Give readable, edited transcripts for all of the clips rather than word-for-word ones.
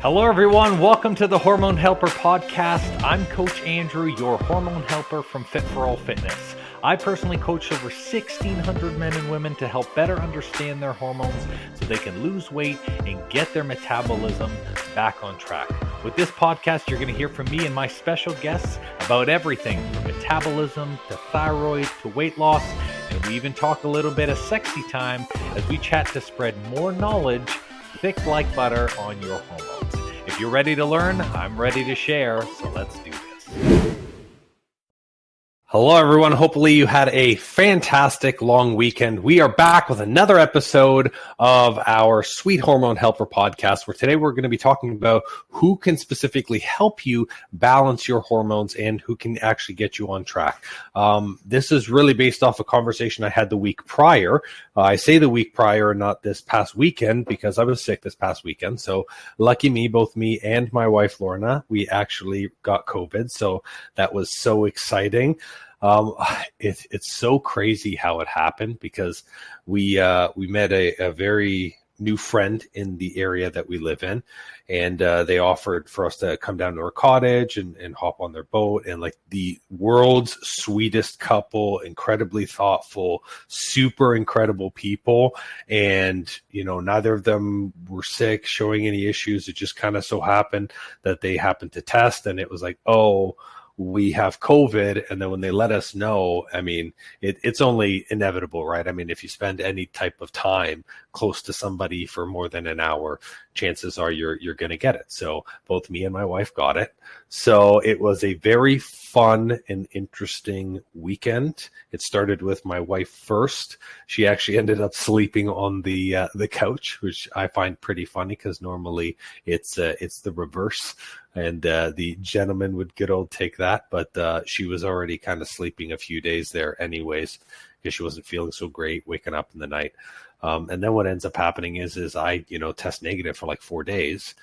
Hello, everyone. Welcome to the Hormone Helper podcast. I'm Coach Andrew, your hormone helper from Fit for All Fitness. I personally coach over 1,600 men and women to help better understand their hormones so they can lose weight and get their metabolism back on track. With this podcast, you're going to hear from me and my special guests about everything from metabolism to thyroid to weight loss. And we even talk a little bit of sexy time as we chat to spread more knowledge thick like butter on your hormones. If you're ready to learn, I'm ready to share, so let's do this. Hello, everyone. Hopefully you had a fantastic long weekend. We are back with another episode of our Sweet Hormone Helper podcast, where today we're going to be talking about who can specifically help you balance your hormones and who can actually get you on track. This is really based off a conversation I had the week prior. I say the week prior, not this past weekend, because I was sick this past weekend. So lucky me, both me and my wife, Lorna, we actually got COVID. So that was so exciting. It's so crazy how it happened because we met a very new friend in the area that we live in, and they offered for us to come down to our cottage and hop on their boat, and like the world's sweetest couple, incredibly thoughtful, super incredible people. And, you know, neither of them were sick, showing any issues. It just kind of so happened that they happened to test, and it was like, oh, we have COVID. And then when they let us know, I mean, it's only inevitable, right? I mean, if you spend any type of time close to somebody for more than an hour, chances are you're going to get it. So both me and my wife got it. So it was a very fun and interesting weekend. It started with my wife first. She actually ended up sleeping on the couch, which I find pretty funny because normally it's the reverse. And the gentleman would good old take that, but she was already kind of sleeping a few days there anyways because she wasn't feeling so great waking up in the night. And then what ends up happening is I, test negative for like 4 days,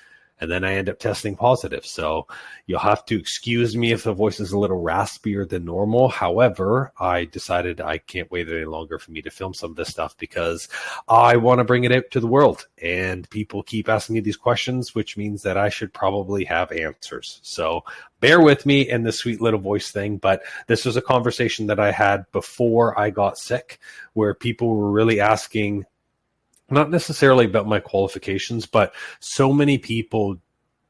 and then I end up testing positive. So you'll have to excuse me if the voice is a little raspier than normal. However, I decided I can't wait any longer for me to film some of this stuff because I want to bring it out to the world. And people keep asking me these questions, which means that I should probably have answers. So bear with me in this sweet little voice thing. But this was a conversation that I had before I got sick, where people were really asking, not necessarily about my qualifications, but so many people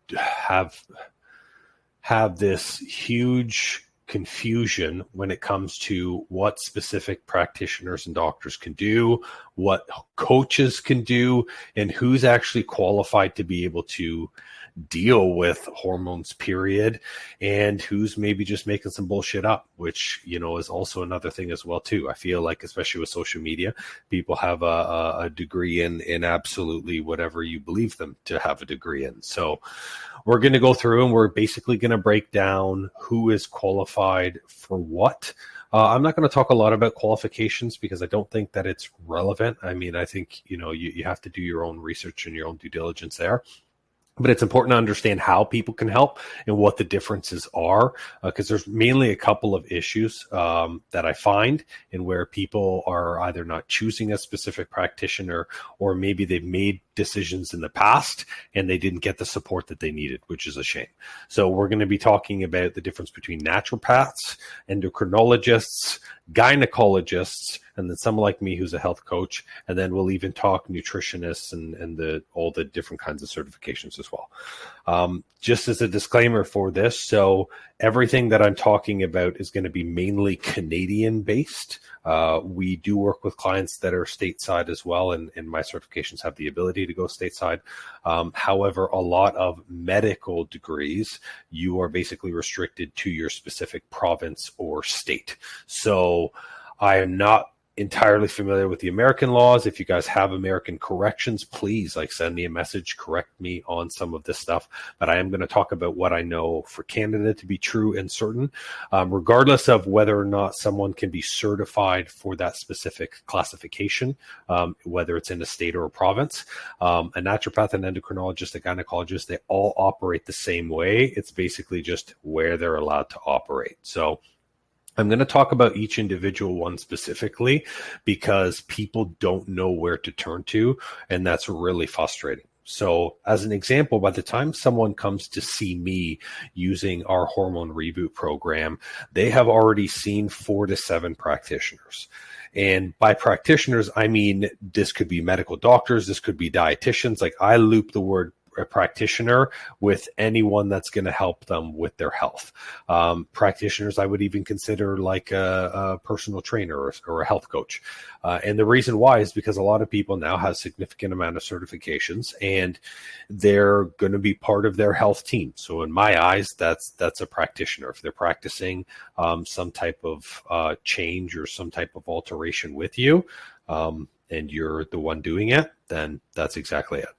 have this huge confusion when it comes to what specific practitioners and doctors can do, what coaches can do, and who's actually qualified to be able to deal with hormones, period, and who's maybe just making some bullshit up, which, is also another thing as well, too. I feel like, especially with social media, people have a degree in absolutely whatever you believe them to have a degree in. So we're going to go through and we're basically going to break down who is qualified for what. I'm not going to talk a lot about qualifications because I don't think that it's relevant. I mean, I think, you have to do your own research and your own due diligence there. But it's important to understand how people can help and what the differences are, because there's mainly a couple of issues that I find in where people are either not choosing a specific practitioner, or maybe they've made decisions in the past and they didn't get the support that they needed, which is a shame. So we're going to be talking about the difference between naturopaths, endocrinologists, gynecologists, and then someone like me who's a health coach. And then we'll even talk nutritionists and all the different kinds of certifications as well. Just as a disclaimer for this, so everything that I'm talking about is going to be mainly Canadian based. We do work with clients that are stateside as well, and my certifications have the ability to go stateside. However, a lot of medical degrees, you are basically restricted to your specific province or state. So I am not entirely familiar with the American laws. If you guys have American corrections, please send me a message, correct me on some of this stuff. But I am going to talk about what I know for Canada to be true and certain, regardless of whether or not someone can be certified for that specific classification, whether it's in a state or a province. A naturopath, an endocrinologist, a gynecologist, they all operate the same way. It's basically just where they're allowed to operate. So I'm going to talk about each individual one specifically because people don't know where to turn to, and that's really frustrating. So as an example, by the time someone comes to see me using our hormone reboot program, they have already seen 4 to 7 practitioners. And by practitioners, I mean, this could be medical doctors, this could be dietitians. Like, I loop the word a practitioner with anyone that's going to help them with their health. Practitioners, I would even consider like a personal trainer or a health coach. And the reason why is because a lot of people now have significant amount of certifications, and they're going to be part of their health team. So in my eyes, that's a practitioner. If they're practicing some type of change or some type of alteration with you, and you're the one doing it, then that's exactly it.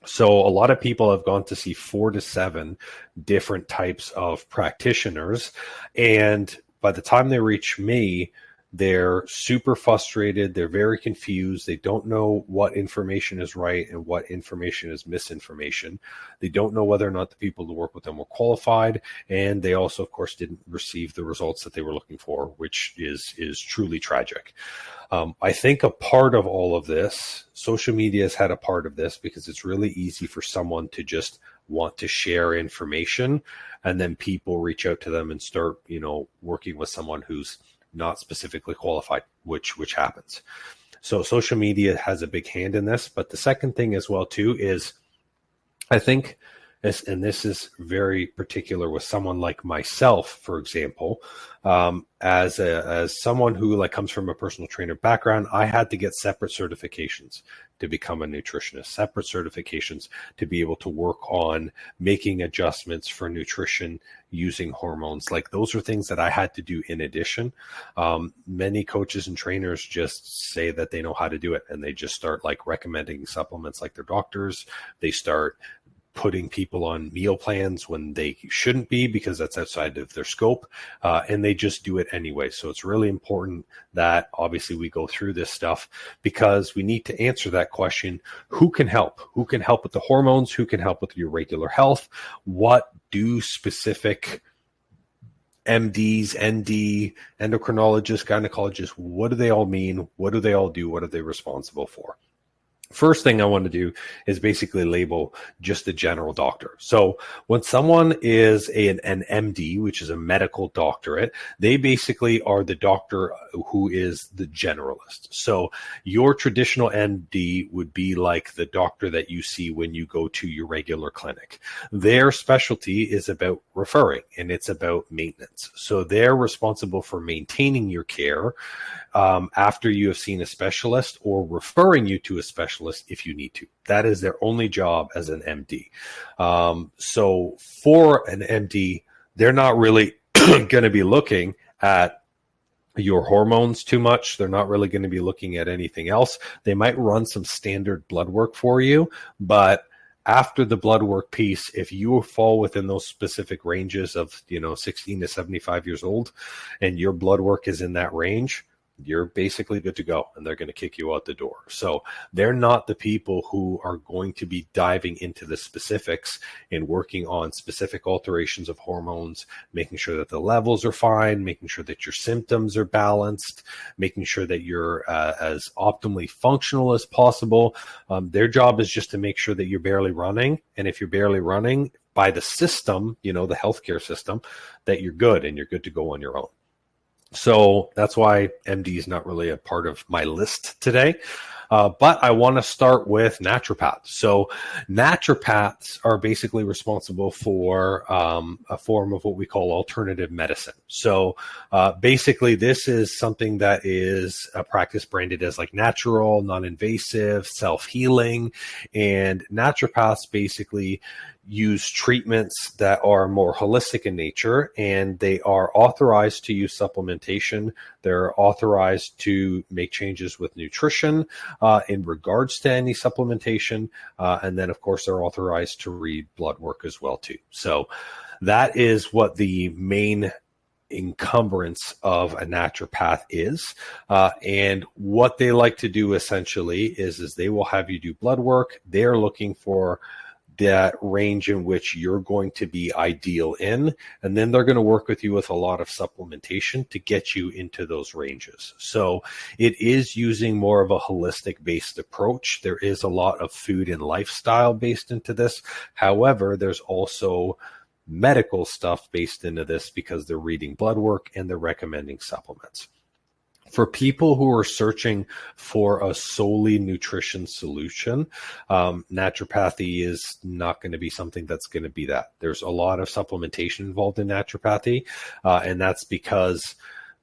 So a lot of people have gone to see 4 to 7 different types of practitioners. And by the time they reach me, they're super frustrated. They're very confused. They don't know what information is right and what information is misinformation. They don't know whether or not the people who work with them were qualified. And they also, of course, didn't receive the results that they were looking for, which is truly tragic. I think a part of all of this, social media has had a part of this, because it's really easy for someone to just want to share information, and then people reach out to them and start, working with someone who's not specifically qualified, which happens. So social media has a big hand in this. But the second thing as well too is, I think, and this is very particular with someone like myself, for example, as someone who comes from a personal trainer background, I had to get separate certifications to become a nutritionist, separate certifications to be able to work on making adjustments for nutrition using hormones. Like, those are things that I had to do in addition. Many coaches and trainers just say that they know how to do it, and they just start recommending supplements like their doctors. They start putting people on meal plans when they shouldn't be, because that's outside of their scope, and they just do it anyway. So it's really important that obviously we go through this stuff, because we need to answer that question: who can help? Who can help with the hormones? Who can help with your regular health? What do specific MDs, ND, endocrinologists, gynecologists, what do they all mean? What do they all do? What are they responsible for? First thing I want to do is basically label just a general doctor. So when someone is an MD, which is a medical doctorate, they basically are the doctor who is the generalist. So your traditional MD would be like the doctor that you see when you go to your regular clinic. Their specialty is about referring, and it's about maintenance. So they're responsible for maintaining your care after you have seen a specialist, or referring you to a specialist if you need to. That is their only job as an MD. So for an MD, they're not really going to be looking at your hormones too much. They're not really going to be looking at anything else. They might run some standard blood work for you, but after the blood work piece, if you fall within those specific ranges of 16 to 75 years old, and your blood work is in that range, you're basically good to go, and they're going to kick you out the door. So they're not the people who are going to be diving into the specifics and working on specific alterations of hormones, making sure that the levels are fine, making sure that your symptoms are balanced, making sure that you're as optimally functional as possible. Their job is just to make sure that you're barely running. And if you're barely running by the system, the healthcare system, that you're good and you're good to go on your own. So that's why MD is not really a part of my list today. But I want to start with naturopaths. So naturopaths are basically responsible for a form of what we call alternative medicine. So basically, this is something that is a practice branded as natural, non-invasive, self-healing. And naturopaths basically use treatments that are more holistic in nature, and they are authorized to use supplementation. They're authorized to make changes with nutrition in regards to any supplementation. And then, of course, they're authorized to read blood work as well, too. So that is what the main encumbrance of a naturopath is. And what they like to do essentially is they will have you do blood work. They're looking for that range in which you're going to be ideal in, and then they're going to work with you with a lot of supplementation to get you into those ranges. So it is using more of a holistic based approach. There is a lot of food and lifestyle based into this. However, there's also medical stuff based into this because they're reading blood work and they're recommending supplements. For people who are searching for a solely nutrition solution, naturopathy is not going to be something that's going to be that. There's a lot of supplementation involved in naturopathy, and that's because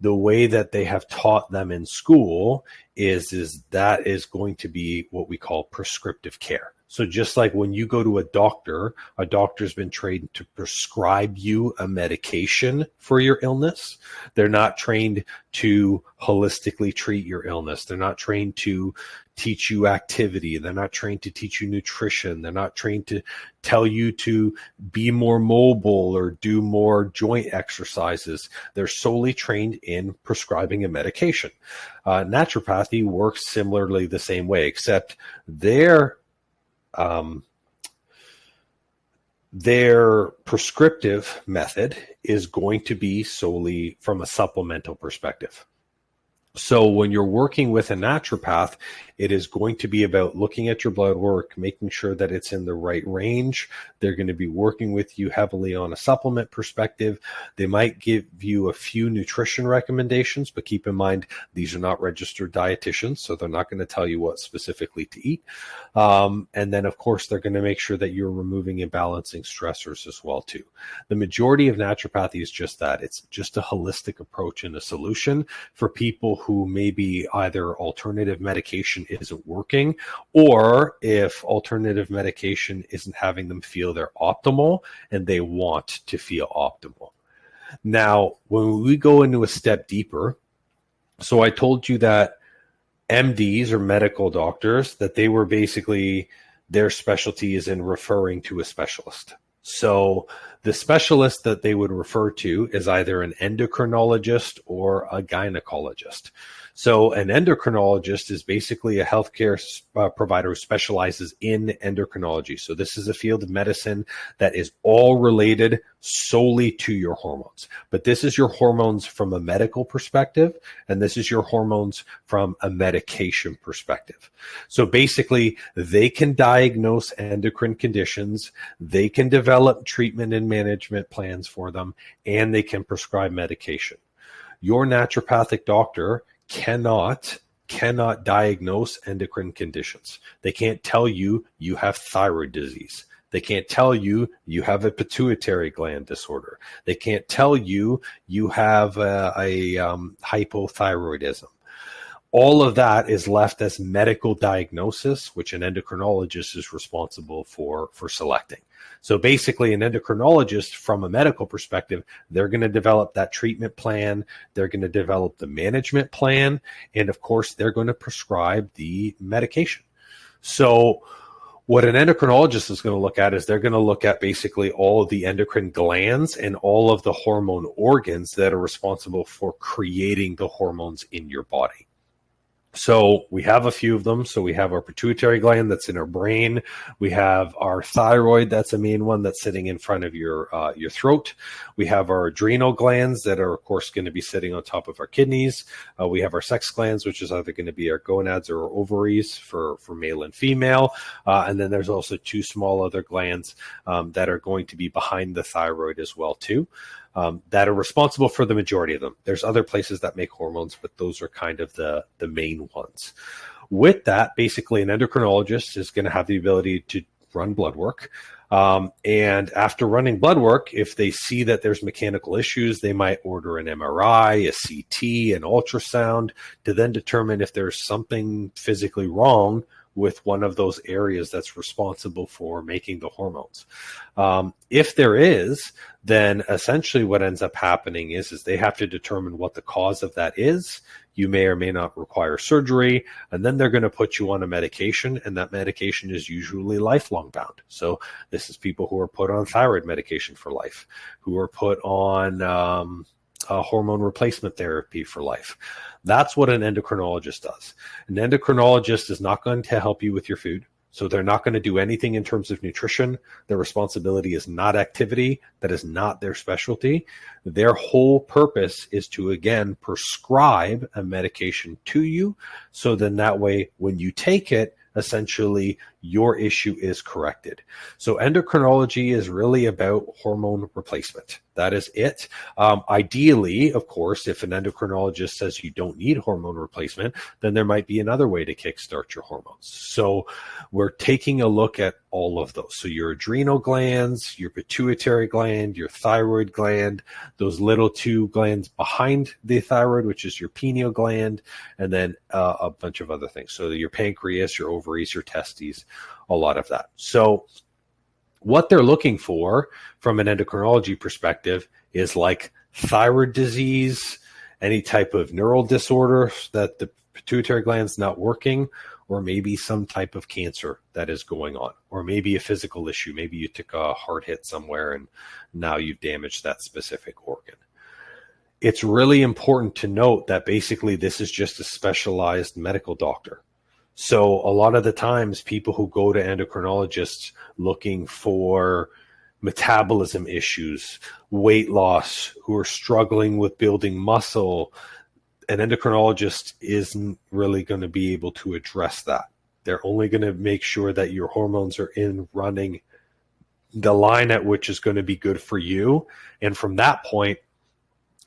the way that they have taught them in school is that is going to be what we call prescriptive care. So just like when you go to a doctor's been trained to prescribe you a medication for your illness. They're not trained to holistically treat your illness. They're not trained to teach you activity. They're not trained to teach you nutrition. They're not trained to tell you to be more mobile or do more joint exercises. They're solely trained in prescribing a medication. Naturopathy works similarly the same way, except their prescriptive method is going to be solely from a supplemental perspective. So when you're working with a naturopath, it is going to be about looking at your blood work, making sure that it's in the right range. They're going to be working with you heavily on a supplement perspective. They might give you a few nutrition recommendations, but keep in mind, these are not registered dietitians, so they're not going to tell you what specifically to eat. And then, of course, they're going to make sure that you're removing and balancing stressors as well, too. The majority of naturopathy is just that. It's just a holistic approach and a solution for people who maybe either alternative medication isn't working, or if alternative medication isn't having them feel they're optimal and they want to feel optimal. Now, when we go into a step deeper, so I told you that MDs or medical doctors, that they were basically, their specialty is in referring to a specialist. So the specialist that they would refer to is either an endocrinologist or a gynecologist. So an endocrinologist is basically a healthcare provider who specializes in endocrinology. So this is a field of medicine that is all related solely to your hormones. But this is your hormones from a medical perspective, and this is your hormones from a medication perspective. So basically, they can diagnose endocrine conditions, they can develop treatment and management plans for them, and they can prescribe medication. Your naturopathic doctor cannot diagnose endocrine conditions. They can't tell you you have thyroid disease. They can't tell you you have a pituitary gland disorder. They can't tell you you have hypothyroidism. All of that is left as medical diagnosis, which an endocrinologist is responsible for selecting. So basically, an endocrinologist, from a medical perspective, they're going to develop that treatment plan, they're going to develop the management plan, and of course, they're going to prescribe the medication. So what an endocrinologist is going to look at is they're going to look at basically all of the endocrine glands and all of the hormone organs that are responsible for creating the hormones in your body. So we have a few of them. So we have our pituitary gland that's in our brain. We have our thyroid, that's a main one that's sitting in front of your throat. We have our adrenal glands that are, of course, going to be sitting on top of our kidneys. We have our sex glands, which is either going to be our gonads or our ovaries for male and female. And then there's also two small other glands that are going to be behind the thyroid as well, too. That are responsible for the majority of them. There's other places that make hormones, but those are kind of the main ones. With that, basically an endocrinologist is going to have the ability to run blood work. And after running blood work, if they see that there's mechanical issues, they might order an MRI, a CT, an ultrasound to then determine if there's something physically wrong with one of those areas that's responsible for making the hormones. If there is, then essentially what ends up happening is they have to determine what the cause of that is. You may or may not require surgery, and then they're going to put you on a medication, and that medication is usually lifelong bound. So this is people who are put on thyroid medication for life, who are put on hormone replacement therapy for life. That's what an endocrinologist does. An endocrinologist is not going to help you with your food. So they're not going to do anything in terms of nutrition. Their responsibility is not activity. That is not their specialty. Their whole purpose is to, again, prescribe a medication to you. So then that way, when you take it, essentially your issue is corrected. So endocrinology is really about hormone replacement. That is it. Ideally, of course, if an endocrinologist says you don't need hormone replacement, then there might be another way to kickstart your hormones. So we're taking a look at all of those. So your adrenal glands, your pituitary gland, your thyroid gland, those little two glands behind the thyroid, which is your pineal gland, and then a bunch of other things. So your pancreas, your ovaries, your testes, a lot of that. So what they're looking for from an endocrinology perspective is like thyroid disease, any type of neural disorder that the pituitary gland's not working, or maybe some type of cancer that is going on, or maybe a physical issue. Maybe you took a hard hit somewhere and now you've damaged that specific organ. It's really important to note that basically this is just a specialized medical doctor. So a lot of the times people who go to endocrinologists looking for metabolism issues, weight loss, who are struggling with building muscle, an endocrinologist isn't really going to be able to address that. They're only going to make sure that your hormones are in running the line at which is going to be good for you. And from that point,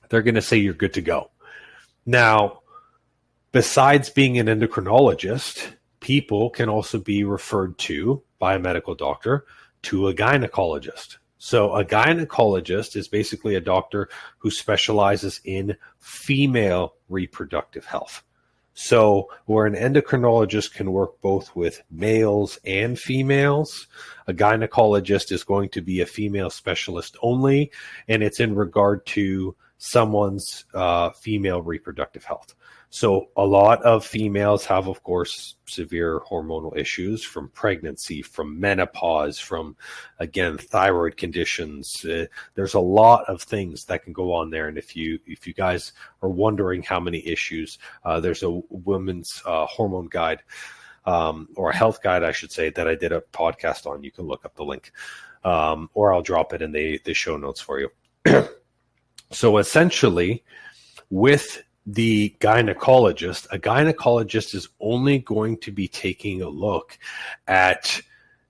they're going to say you're good to go. Now, besides being an endocrinologist, people can also be referred to by a medical doctor to a gynecologist. So a gynecologist is basically a doctor who specializes in female reproductive health. So where an endocrinologist can work both with males and females, a gynecologist is going to be a female specialist only, and it's in regard to someone's female reproductive health. So a lot of females have, of course, severe hormonal issues from pregnancy, from menopause, from, again, thyroid conditions. There's a lot of things that can go on there. And if you guys are wondering how many issues, there's a women's hormone guide, or a health guide, I should say, that I did a podcast on. You can look up the link, or I'll drop it in the show notes for you. So essentially, with the gynecologist, a gynecologist is only going to be taking a look at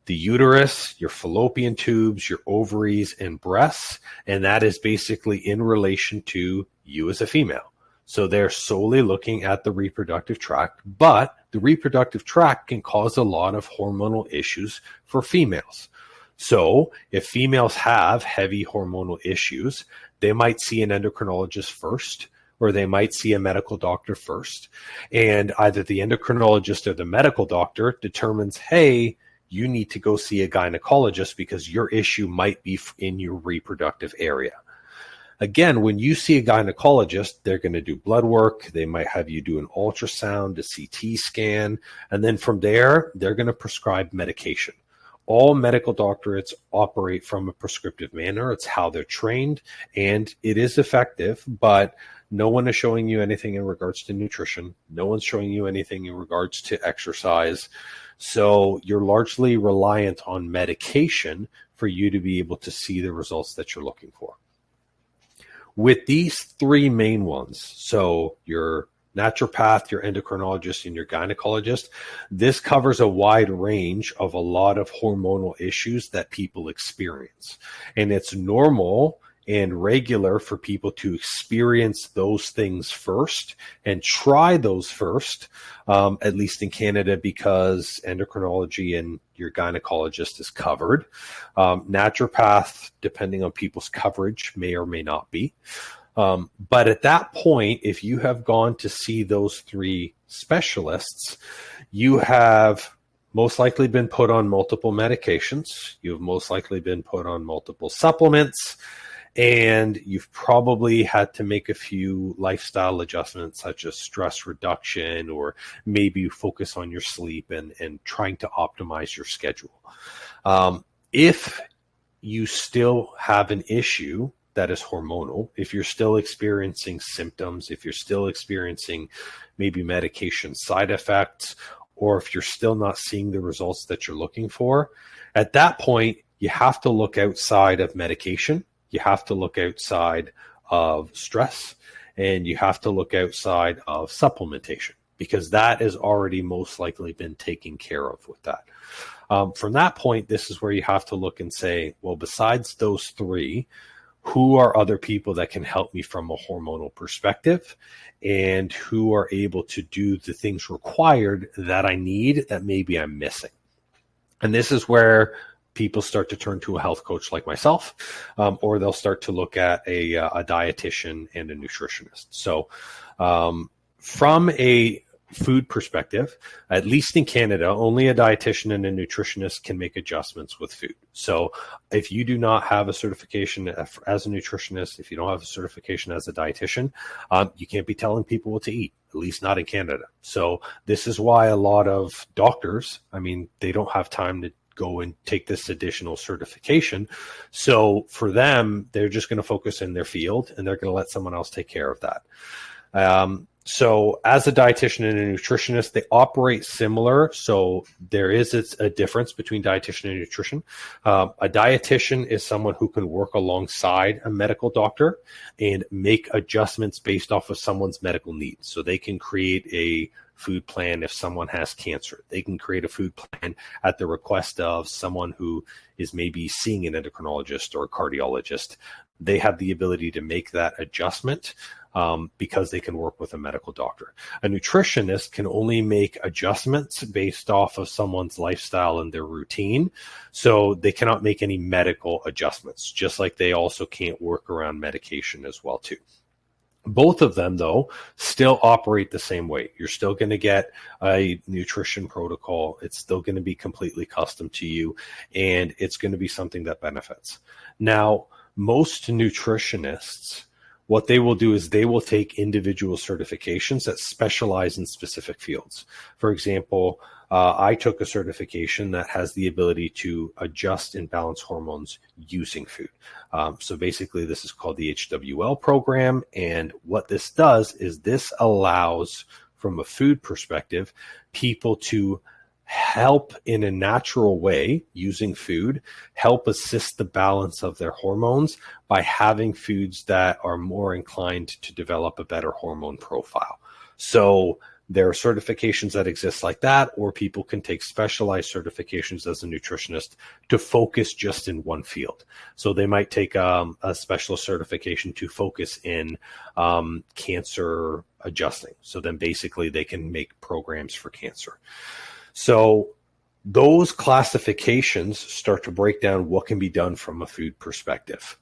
the uterus, your fallopian tubes, your ovaries, and breasts, and that is basically in relation to you as a female. So they're solely looking at the reproductive tract, but the reproductive tract can cause a lot of hormonal issues for females. So if females have heavy hormonal issues, they might see an endocrinologist first, or they might see a medical doctor first. And either the endocrinologist or the medical doctor determines, hey, you need to go see a gynecologist because your issue might be in your reproductive area. Again, when you see a gynecologist, they're going to do blood work. They might have you do an ultrasound, a CT scan, and then from there, they're going to prescribe medication. All medical doctorates operate from a prescriptive manner. It's how they're trained, and it is effective, but no one is showing you anything in regards to nutrition. No one's showing you anything in regards to exercise. So you're largely reliant on medication for you to be able to see the results that you're looking for. With these three main ones, so your naturopath, your endocrinologist, and your gynecologist, this covers a wide range of a lot of hormonal issues that people experience. And it's normal and regular for people to experience those things first and try those first, at least in Canada, because endocrinology and your gynecologist is covered. Naturopath, depending on people's coverage, may or may not be. But at that point, if you have gone to see those three specialists, you have most likely been put on multiple medications. You've most likely been put on multiple supplements. And you've probably had to make a few lifestyle adjustments, such as stress reduction, or maybe focus on your sleep and trying to optimize your schedule. If you still have an issue that is hormonal, if you're still experiencing symptoms, if you're still experiencing maybe medication side effects, or if you're still not seeing the results that you're looking for, at that point, you have to look outside of medication. You have to look outside of stress, and you have to look outside of supplementation, because that has already most likely been taken care of with that. From that point, this is where you have to look and say, well, besides those three, who are other people that can help me from a hormonal perspective, and who are able to do the things required that I need that maybe I'm missing? And this is where people start to turn to a health coach like myself, or they'll start to look at a dietitian and a nutritionist. So from a food perspective, at least in Canada, only a dietitian and a nutritionist can make adjustments with food. So if you do not have a certification as a nutritionist, if you don't have a certification as a dietitian, you can't be telling people what to eat, at least not in Canada. So this is why a lot of doctors, they don't have time to go and take this additional certification. So for them, they're just going to focus in their field, and they're going to let someone else take care of that. So as a dietitian and a nutritionist, they operate similar. So there is a difference between dietitian and nutrition. A dietitian is someone who can work alongside a medical doctor and make adjustments based off of someone's medical needs. So they can create a food plan if someone has cancer. They can create a food plan at the request of someone who is maybe seeing an endocrinologist or a cardiologist. They have the ability to make that adjustment because they can work with a medical doctor. A nutritionist can only make adjustments based off of someone's lifestyle and their routine. So they cannot make any medical adjustments, just like they also can't work around medication as well too. Both of them, though, still operate the same way. You're still going to get a nutrition protocol. It's still going to be completely custom to you, and it's going to be something that benefits. Now, most nutritionists, what they will do is they will take individual certifications that specialize in specific fields. For example, I took a certification that has the ability to adjust and balance hormones using food. So basically, this is called the HWL program. And what this does is this allows, from a food perspective, people to help in a natural way using food, help assist the balance of their hormones by having foods that are more inclined to develop a better hormone profile. So there are certifications that exist like that, or people can take specialized certifications as a nutritionist to focus just in one field. So they might take a specialist certification to focus in cancer adjusting. So then basically they can make programs for cancer. So those classifications start to break down what can be done from a food perspective.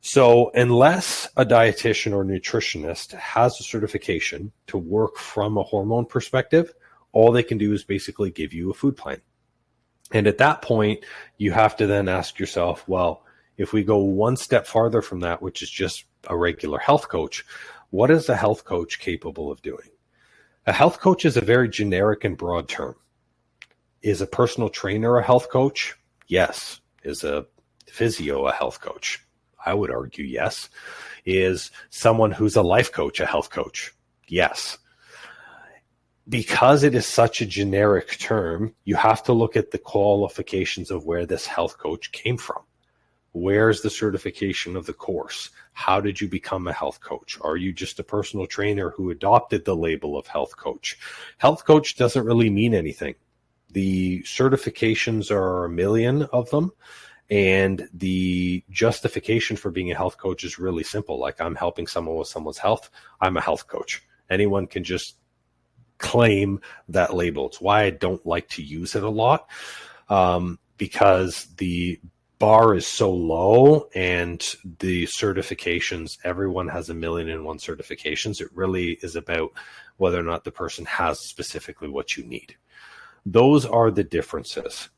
So unless a dietitian or nutritionist has a certification to work from a hormone perspective, all they can do is basically give you a food plan. And at that point, you have to then ask yourself, well, if we go one step farther from that, which is just a regular health coach, what is a health coach capable of doing? A health coach is a very generic and broad term. Is a personal trainer a health coach? Yes. Is a physio a health coach? I would argue yes. Is someone who's a life coach a health coach? Yes. Because it is such a generic term, you have to look at the qualifications of where this health coach came from. Where's the certification of the course? How did you become a health coach? Are you just a personal trainer who adopted the label of health coach? Health coach doesn't really mean anything. The certifications are a million of them. And the justification for being a health coach is really simple. Like, I'm helping someone with someone's health. I'm a health coach. Anyone can just claim that label. It's why I don't like to use it a lot, because the bar is so low, and the certifications, everyone has 1,000,001 certifications. It really is about whether or not the person has specifically what you need. Those are the differences.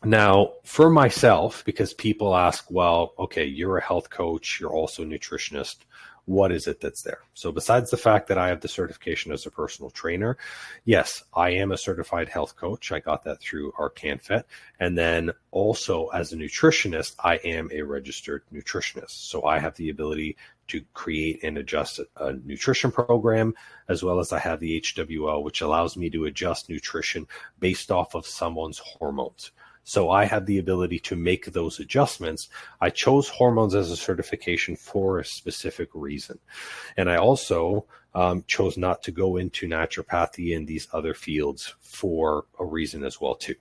Now, for myself, because people ask, well, okay, you're a health coach, you're also a nutritionist. What is it that's there? So besides the fact that I have the certification as a personal trainer, yes, I am a certified health coach. I got that through ArcanFit. And then also as a nutritionist, I am a registered nutritionist. So I have the ability to create and adjust a nutrition program, as well as I have the HWL, which allows me to adjust nutrition based off of someone's hormones. So I have the ability to make those adjustments. I chose hormones as a certification for a specific reason. And I also chose not to go into naturopathy and these other fields for a reason as well, too.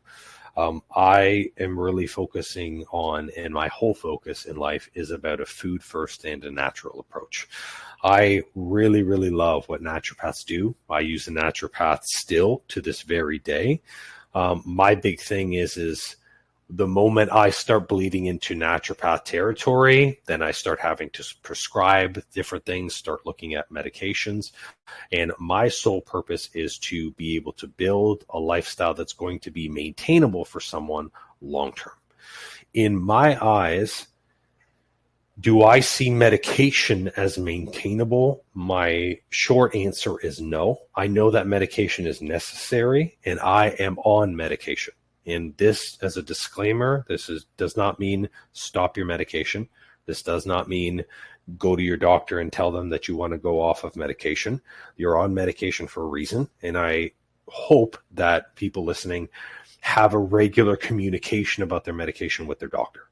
I am really focusing on, and my whole focus in life is about a food first and a natural approach. I really, really love what naturopaths do. I use a naturopath still to this very day. My big thing is the moment I start bleeding into naturopath territory, then I start having to prescribe different things, start looking at medications. And my sole purpose is to be able to build a lifestyle that's going to be maintainable for someone long term. In my eyes, do I see medication as maintainable? My short answer is no. I know that medication is necessary, and I am on medication. And this, as a disclaimer, does not mean stop your medication. This does not mean go to your doctor and tell them that you want to go off of medication. You're on medication for a reason. And I hope that people listening have a regular communication about their medication with their doctor.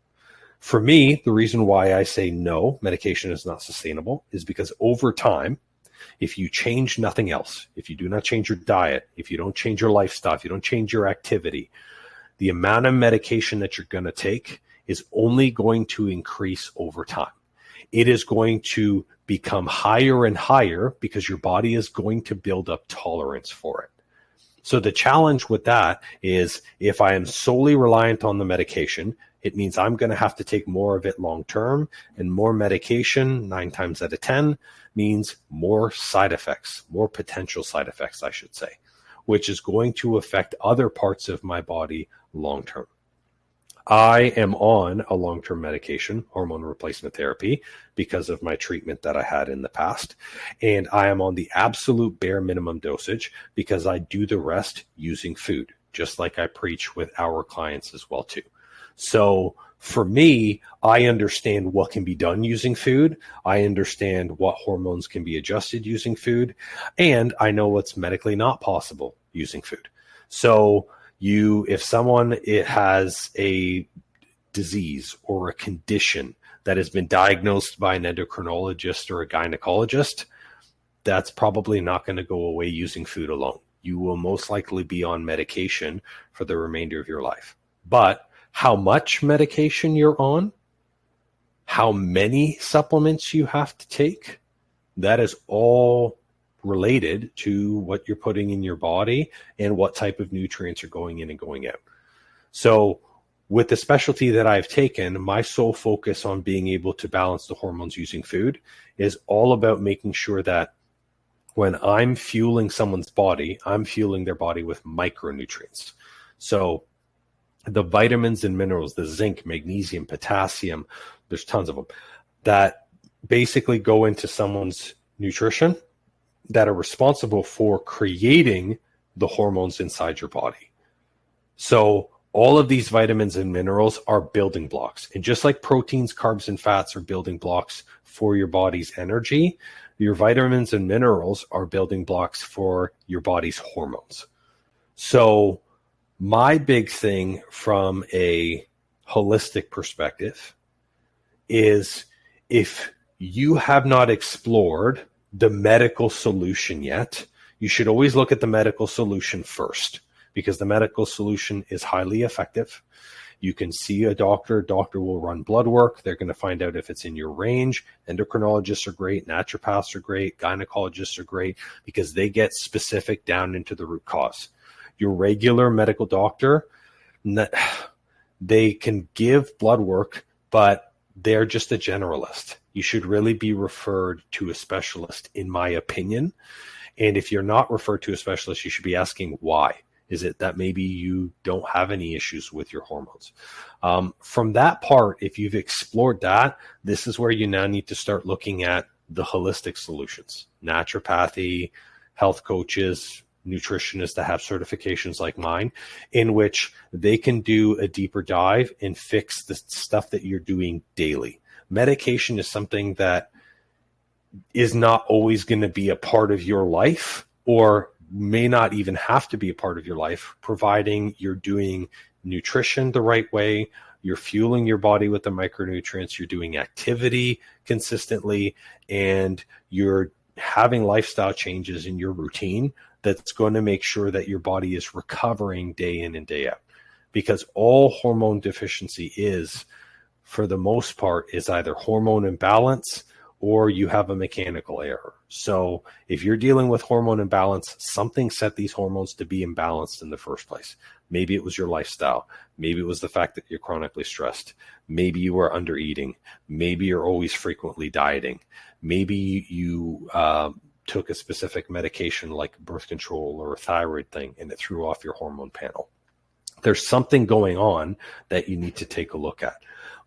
For me, the reason why I say no, medication is not sustainable, is because over time, if you change nothing else, if you do not change your diet, if you don't change your lifestyle, if you don't change your activity, the amount of medication that you're going to take is only going to increase over time. It is going to become higher and higher because your body is going to build up tolerance for it. So the challenge with that is if I am solely reliant on the medication, it means I'm going to have to take more of it long term, and more medication, 9 times out of 10, means more side effects, more potential side effects, I should say, which is going to affect other parts of my body long term. I am on a long-term medication, hormone replacement therapy, because of my treatment that I had in the past. And I am on the absolute bare minimum dosage because I do the rest using food, just like I preach with our clients as well too. So for me, I understand what can be done using food. I understand what hormones can be adjusted using food. And I know what's medically not possible using food. So if someone has a disease or a condition that has been diagnosed by an endocrinologist or a gynecologist, that's probably not going to go away using food alone. You will most likely be on medication for the remainder of your life. But how much medication you're on, how many supplements you have to take, that is all related to what you're putting in your body and what type of nutrients are going in and going out. So with the specialty that I've taken, my sole focus on being able to balance the hormones using food is all about making sure that when I'm fueling someone's body, I'm fueling their body with micronutrients. So the vitamins and minerals, the zinc, magnesium, potassium, there's tons of them that basically go into someone's nutrition that are responsible for creating the hormones inside your body. So all of these vitamins and minerals are building blocks. And just like proteins, carbs, and fats are building blocks for your body's energy, your vitamins and minerals are building blocks for your body's hormones. So my big thing from a holistic perspective is if you have not explored the medical solution yet, you should always look at the medical solution first, because the medical solution is highly effective. You can see a doctor will run blood work. They're going to find out if it's in your range. Endocrinologists are great. Naturopaths are great. Gynecologists are great because they get specific down into the root cause. Your regular medical doctor, they can give blood work, but they're just a generalist. You should really be referred to a specialist, in my opinion. And if you're not referred to a specialist, you should be asking why. Is it that maybe you don't have any issues with your hormones? From that part, if you've explored that, this is where you now need to start looking at the holistic solutions. Naturopathy, health coaches, nutritionists that have certifications like mine, in which they can do a deeper dive and fix the stuff that you're doing daily. Medication is something that is not always going to be a part of your life, or may not even have to be a part of your life, providing you're doing nutrition the right way, you're fueling your body with the micronutrients, you're doing activity consistently, and you're having lifestyle changes in your routine that's going to make sure that your body is recovering day in and day out. Because all hormone deficiency is, for the most part, is either hormone imbalance or you have a mechanical error. So if you're dealing with hormone imbalance, something set these hormones to be imbalanced in the first place. Maybe it was your lifestyle. Maybe it was the fact that you're chronically stressed. Maybe you were under eating. Maybe you're always frequently dieting. Maybe you took a specific medication like birth control or a thyroid thing, and it threw off your hormone panel. There's something going on that you need to take a look at.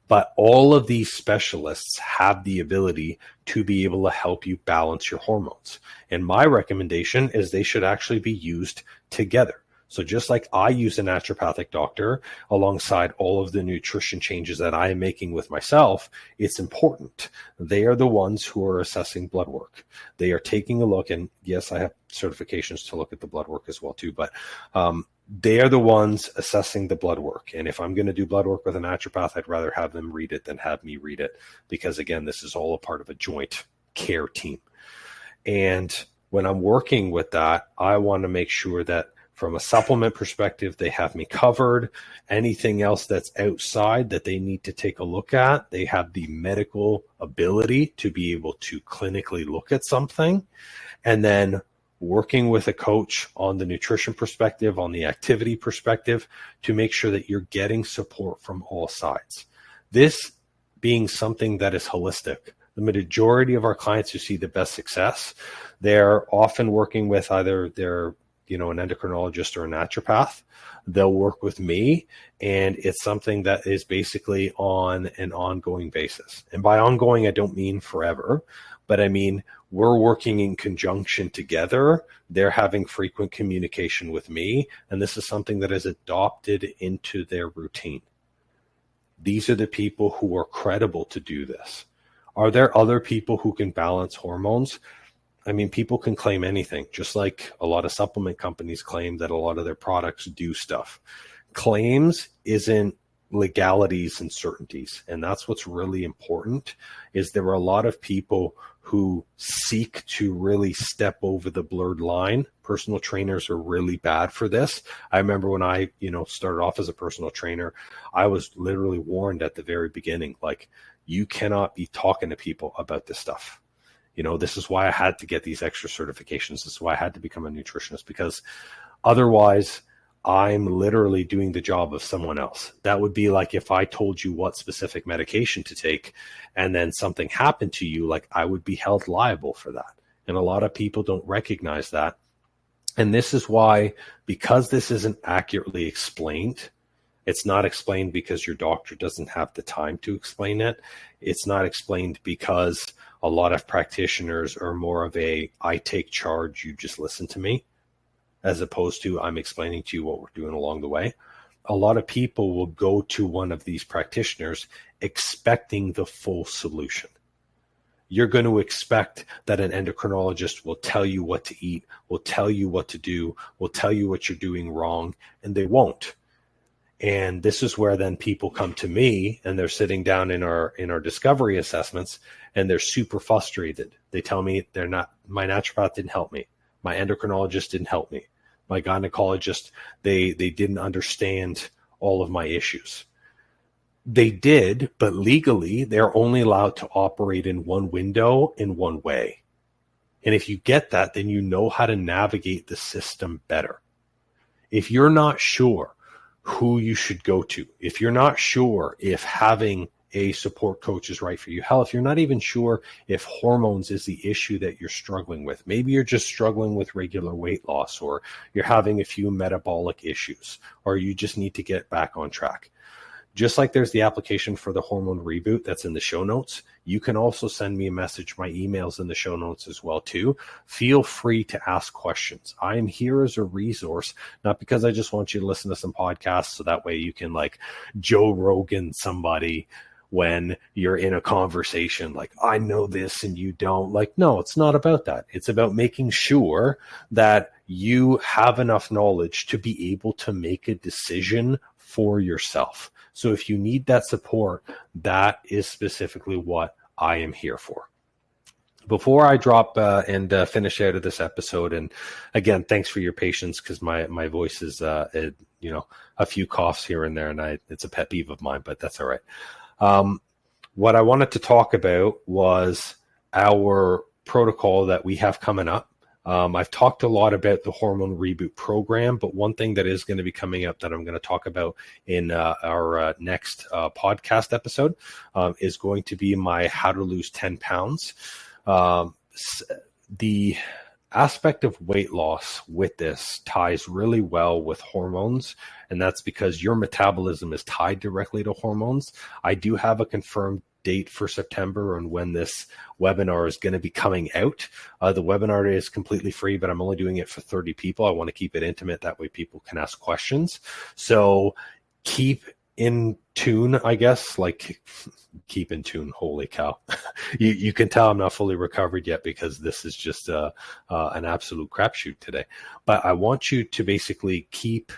But all of these specialists have the ability to be able to help you balance your hormones. And my recommendation is they should actually be used together. So just like I use a naturopathic doctor alongside all of the nutrition changes that I am making with myself, it's important. They are the ones who are assessing blood work. They are taking a look, and yes, I have certifications to look at the blood work as well too, but they are the ones assessing the blood work. And if I'm going to do blood work with a naturopath, I'd rather have them read it than have me read it, because again, this is all a part of a joint care team. And when I'm working with that, I want to make sure that from a supplement perspective, they have me covered. Anything else that's outside that they need to take a look at, they have the medical ability to be able to clinically look at something. And then working with a coach on the nutrition perspective, on the activity perspective, to make sure that you're getting support from all sides. This being something that is holistic. The majority of our clients who see the best success, they're often working with either their an endocrinologist or a naturopath. They'll work with me, and it's something that is basically on an ongoing basis. And by ongoing, I don't mean forever, but I mean we're working in conjunction together. They're having frequent communication with me, and this is something that is adopted into their routine. These are the people who are credible to do this. Are there other people who can balance hormones? I mean, people can claim anything, just like a lot of supplement companies claim that a lot of their products do stuff. Claims isn't legalities and certainties. And that's what's really important, is there are a lot of people who seek to really step over the blurred line. Personal trainers are really bad for this. I remember when I, started off as a personal trainer, I was literally warned at the very beginning, like, you cannot be talking to people about this stuff. This is why I had to get these extra certifications. This is why I had to become a nutritionist, because otherwise I'm literally doing the job of someone else. That would be like if I told you what specific medication to take and then something happened to you, like I would be held liable for that. And a lot of people don't recognize that. And this is why, because this isn't accurately explained, it's not explained because your doctor doesn't have the time to explain it. It's not explained because a lot of practitioners are more of I take charge, you just listen to me, as opposed to I'm explaining to you what we're doing along the way. A lot of people will go to one of these practitioners expecting the full solution. You're going to expect that an endocrinologist will tell you what to eat, will tell you what to do, will tell you what you're doing wrong, and they won't. And this is where then people come to me, and they're sitting down in our discovery assessments, and they're super frustrated. They tell me my naturopath didn't help me. My endocrinologist didn't help me. My gynecologist, they didn't understand all of my issues. They did, but legally, they're only allowed to operate in one window in one way. And if you get that, then you know how to navigate the system better. If you're not sure who you should go to, if you're not sure if having a support coach is right for you, hell, if you're not even sure if hormones is the issue that you're struggling with, maybe you're just struggling with regular weight loss, or you're having a few metabolic issues, or you just need to get back on track. Just like there's the application for the hormone reboot that's in the show notes, you can also send me a message. My email's in the show notes as well too. Feel free to ask questions. I am here as a resource, not because I just want you to listen to some podcasts so that way you can like Joe Rogan somebody when you're in a conversation, like, I know this and you don't. Like, no, it's not about that. It's about making sure that you have enough knowledge to be able to make a decision for yourself. So if you need that support, that is specifically what I am here for. Before I drop and finish out of this episode, and again, thanks for your patience, because my voice is, a few coughs here and there, and it's a pet peeve of mine, but that's all right. What I wanted to talk about was our protocol that we have coming up. I've talked a lot about the Hormone Reboot program, but one thing that is going to be coming up that I'm going to talk about in our next podcast episode is going to be my How to Lose 10 Pounds. The aspect of weight loss with this ties really well with hormones, and that's because your metabolism is tied directly to hormones. I do have a confirmed date for September and when this webinar is going to be coming out. The webinar is completely free, but I'm only doing it for 30 people. I want to keep it intimate. That way people can ask questions. So keep in tune, I guess, like keep in tune. Holy cow. You can tell I'm not fully recovered yet because this is just an absolute crapshoot today. But I want you to basically keep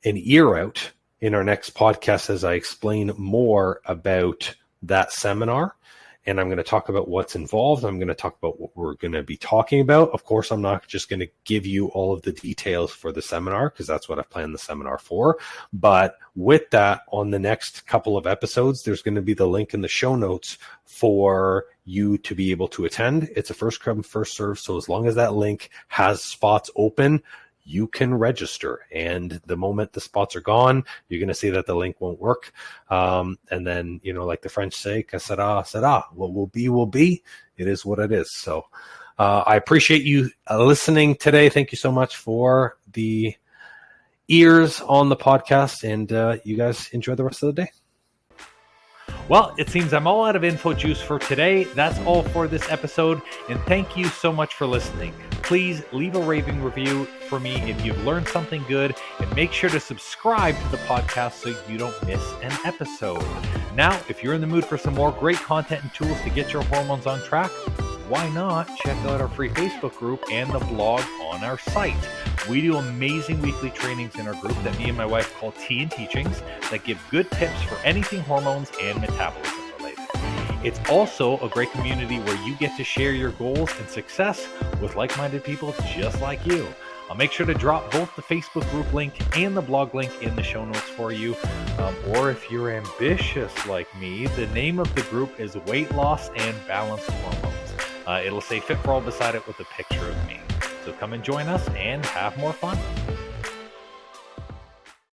an ear out in our next podcast as I explain more about that seminar. And I'm going to talk about what's involved. I'm going to talk about what we're going to be talking about. Of course, I'm not just going to give you all of the details for the seminar because that's what I've planned the seminar for. But with that, on the next couple of episodes, there's going to be the link in the show notes for you to be able to attend. It's a first come, first serve. So as long as that link has spots open, you can register. And the moment the spots are gone, you're going to see that the link won't work. And then, like the French say, que sera, sera. What will be, will be. It is what it is. So I appreciate you listening today. Thank you so much for the ears on the podcast. And you guys enjoy the rest of the day. Well, it seems I'm all out of info juice for today. That's all for this episode. And thank you so much for listening. Please leave a raving review for me if you've learned something good, and make sure to subscribe to the podcast so you don't miss an episode. Now, if you're in the mood for some more great content and tools to get your hormones on track, why not check out our free Facebook group and the blog on our site. We do amazing weekly trainings in our group that me and my wife call Tea and Teachings that give good tips for anything hormones and metabolism related. It's also a great community where you get to share your goals and success with like-minded people just like you. I'll make sure to drop both the Facebook group link and the blog link in the show notes for you. Or if you're ambitious like me, the name of the group is Weight Loss and Balanced Hormones. It'll say Fit for All beside it with a picture of me. So come and join us and have more fun.